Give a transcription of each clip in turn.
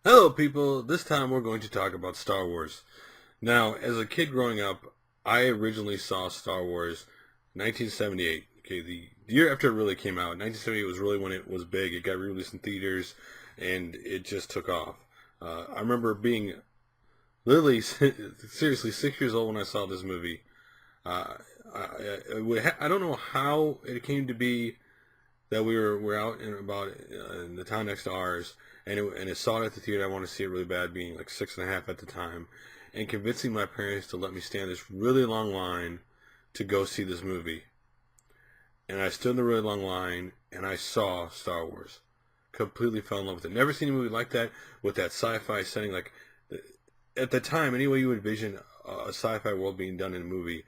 Hello, people. This time we're going to talk about Star Wars. Now, as a kid growing up, I originally saw Star Wars 1978. Okay, the year after it really came out. 1978 was really when it was big. It got released in theaters, and it just took off. I remember being literally, seriously, 6 years old when I saw this movie. Uh, I don't know how it came to be that we're out and about in the town next to ours, and it saw it at the theater. I want to see it really bad, being like 6.5 at the time, and convincing my parents to let me stand this really long line to go see this movie. And I stood in the really long line, and I saw Star Wars. Completely fell in love with it. Never seen a movie like that with that sci-fi setting. Like at the time, any way you envision a sci-fi world being done in a movie,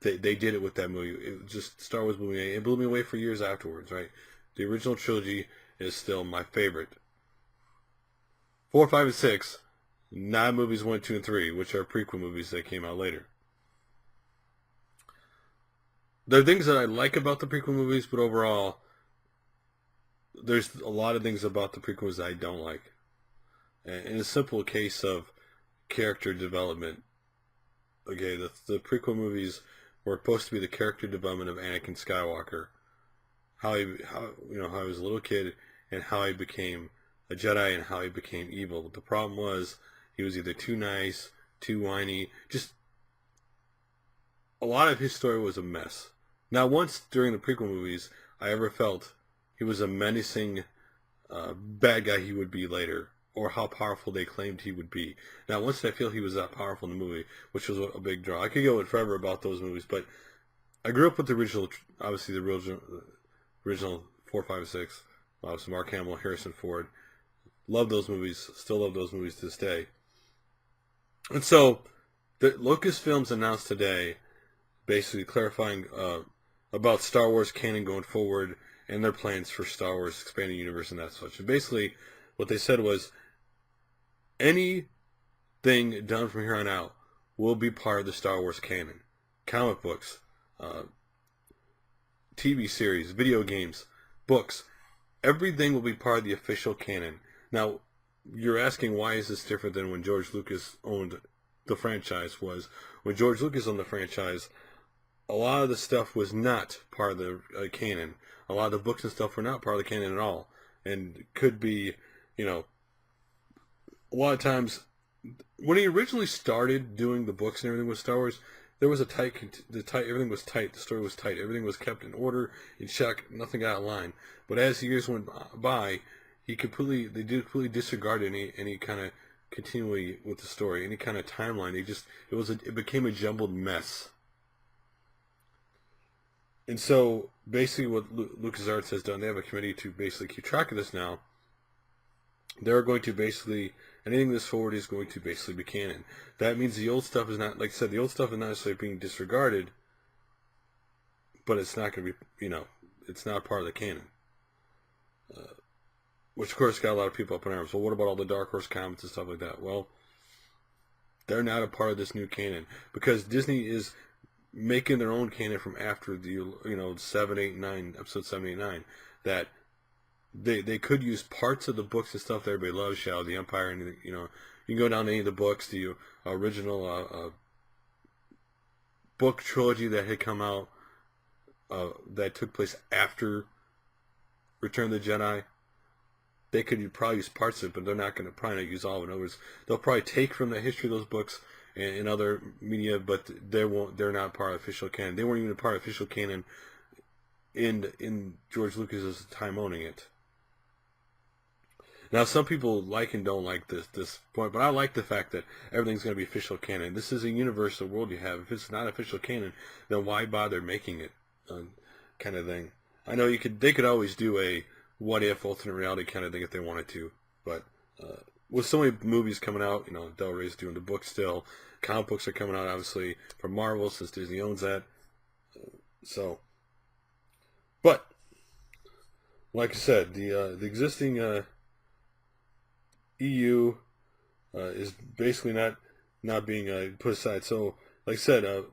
they did it with that movie. It was just Star Wars blew me. It blew me away for years afterwards. Right, the original trilogy is still my favorite. 4, 5, and 6, not movies 1, 2, and 3, which are prequel movies that came out later. There are things that I like about the prequel movies, but overall, there's a lot of things about the prequels that I don't like. And in a simple case of character development, okay, the prequel movies were supposed to be the character development of Anakin Skywalker, how he was a little kid and how he became a Jedi and how he became evil. But the problem was he was either too nice, too whiny, just a lot of his story was a mess. Not once during the prequel movies I ever felt he was a menacing bad guy he would be later, or how powerful they claimed he would be. Now, once I feel he was that powerful in the movie, which was a big draw. I could go on forever about those movies, but I grew up with the original, obviously the original 4, 5, 6. Obviously Mark Hamill, Harrison Ford. Love those movies. Still love those movies to this day. And so, the Lucasfilms announced today, basically clarifying about Star Wars canon going forward and their plans for Star Wars expanding universe and that such. And basically, what they said was anything done from here on out will be part of the Star Wars canon. Comic books, uh, TV series, video games, books, everything will be part of the official canon. Now, you're asking why is this different than when George Lucas owned the franchise? Was when George Lucas owned the franchise, a lot of the stuff was not part of the canon. A lot of the books and stuff were not part of the canon at all, and could be, you know, a lot of times when he originally started doing the books and everything with Star Wars, there was a everything was tight, the story was tight, everything was kept in order, in check, nothing got out of line. But as the years went by, they did completely disregard any kind of continuity with the story, any kind of timeline. It became a jumbled mess. And so basically, what LucasArts has done, they have a committee to basically keep track of this now. They're going to basically anything this forward is going to basically be canon. That means the old stuff is not, like I said, the old stuff is not necessarily being disregarded, but it's not going to be, it's not part of the canon. Uh, which of course got a lot of people up in arms. Well, what about all the Dark Horse comics and stuff like that? Well, they're not a part of this new canon because Disney is making their own canon from after the 7, 8, 9 episode 7, 8, 9 that they could use parts of the books and stuff that everybody loves, Shadow of the Empire, and you can go down to any of the books, the original book trilogy that had come out that took place after Return of the Jedi. They could probably use parts of it, but they're not going to probably not use all of it. In other words, they'll probably take from the history of those books and other media, but they're not part of official canon. They weren't even a part of official canon in George Lucas's time owning it. Now, some people like and don't like this point, but I like the fact that everything's going to be official canon. This is a universal world you have. If it's not official canon, then why bother making it, kind of thing? I know they could always do a what if alternate reality kind of thing if they wanted to, but with so many movies coming out, Del Rey's doing the book still. Comic books are coming out obviously from Marvel since Disney owns that. So, but like I said, the existing EU is basically not being put aside. So, like I said,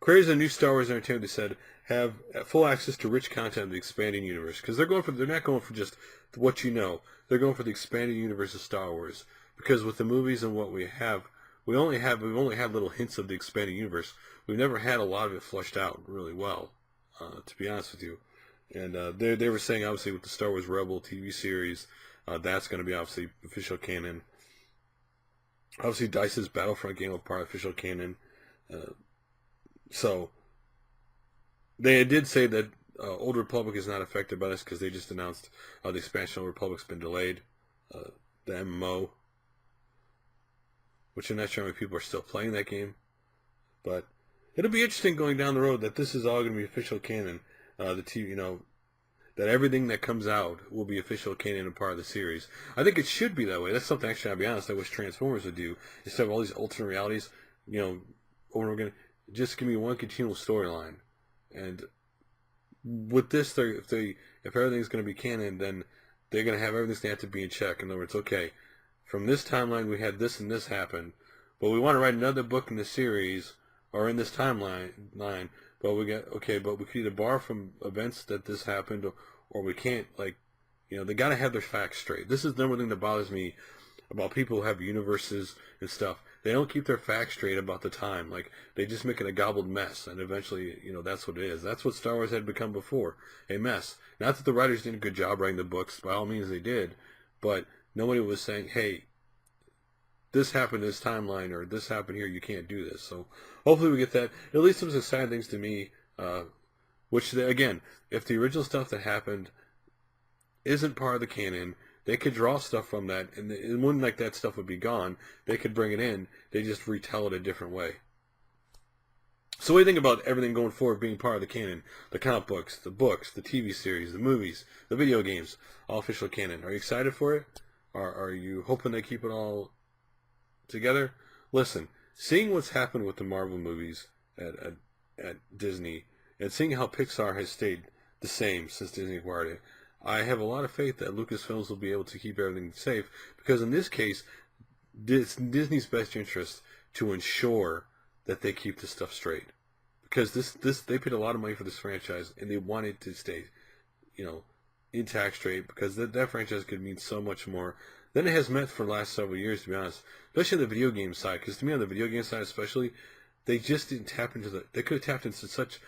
creators of new Star Wars Entertainment, they said, have full access to rich content of the expanding universe, because they're not going for just what you know. They're going for the expanding universe of Star Wars. Because with the movies and what we have, we've only had little hints of the expanding universe. We've never had a lot of it fleshed out really well, to be honest with you. And they were saying, obviously, with the Star Wars Rebel TV series, that's going to be obviously official canon. Obviously, Dice's Battlefront game will be part of official canon. So they did say that Old Republic is not affected by this because they just announced the expansion of Old Republic's been delayed. The MMO, which I'm not sure how many people are still playing that game, but it'll be interesting going down the road that this is all going to be official canon. The TV, that everything that comes out will be official canon and part of the series. I think it should be that way. That's something, actually, I'll be honest, I wish Transformers would do. Instead of all these alternate realities, over and over again, just give me one continual storyline. And with this, if everything's going to be canon, then they're going to have everything's going to have to be in check. In other words, okay, from this timeline we had this and this happen, but we want to write another book in the series or in this timeline, but we could either borrow from events that this happened, or we can't. They got to have their facts straight. This is the number one thing that bothers me about people who have universes and stuff. They don't keep their facts straight about the time. They just make it a gobbled mess, and eventually, that's what it is. That's what Star Wars had become before, a mess. Not that the writers did a good job writing the books, by all means they did, but nobody was saying, hey, this happened in this timeline, or this happened here, you can't do this. So hopefully we get that. At least some exciting things to me, which, again, if the original stuff that happened isn't part of the canon, they could draw stuff from that, and it wouldn't like that stuff would be gone. They could bring it in. They just retell it a different way. So what do you think about everything going forward being part of the canon? The comic books, the TV series, the movies, the video games, all official canon. Are you excited for it? Are you hoping they keep it all together? Listen, seeing what's happened with the Marvel movies at Disney, and seeing how Pixar has stayed the same since Disney acquired it, I have a lot of faith that LucasFilms will be able to keep everything safe, because in this case, it's Disney's best interest to ensure that they keep this stuff straight. Because they paid a lot of money for this franchise, and they want it to stay, intact, straight, because that franchise could mean so much more than it has meant for the last several years, to be honest. Especially on the video game side, because to me, on the video game side especially, they just didn't tap into they could have tapped into such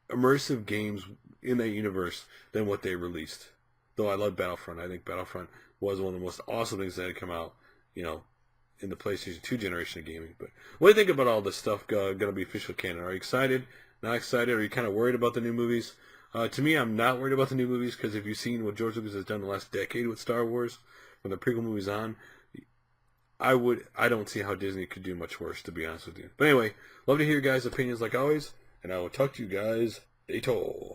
immersive games in that universe than what they released. Though I love Battlefront. I think Battlefront was one of the most awesome things that had come out, in the PlayStation 2 generation of gaming. But what do you think about all this stuff going to be official canon? Are you excited? Not excited? Are you kind of worried about the new movies? To me, I'm not worried about the new movies, because if you've seen what George Lucas has done the last decade with Star Wars, from the prequel movies on, I don't see how Disney could do much worse, to be honest with you. But anyway, love to hear your guys' opinions like always, and I will talk to you guys later.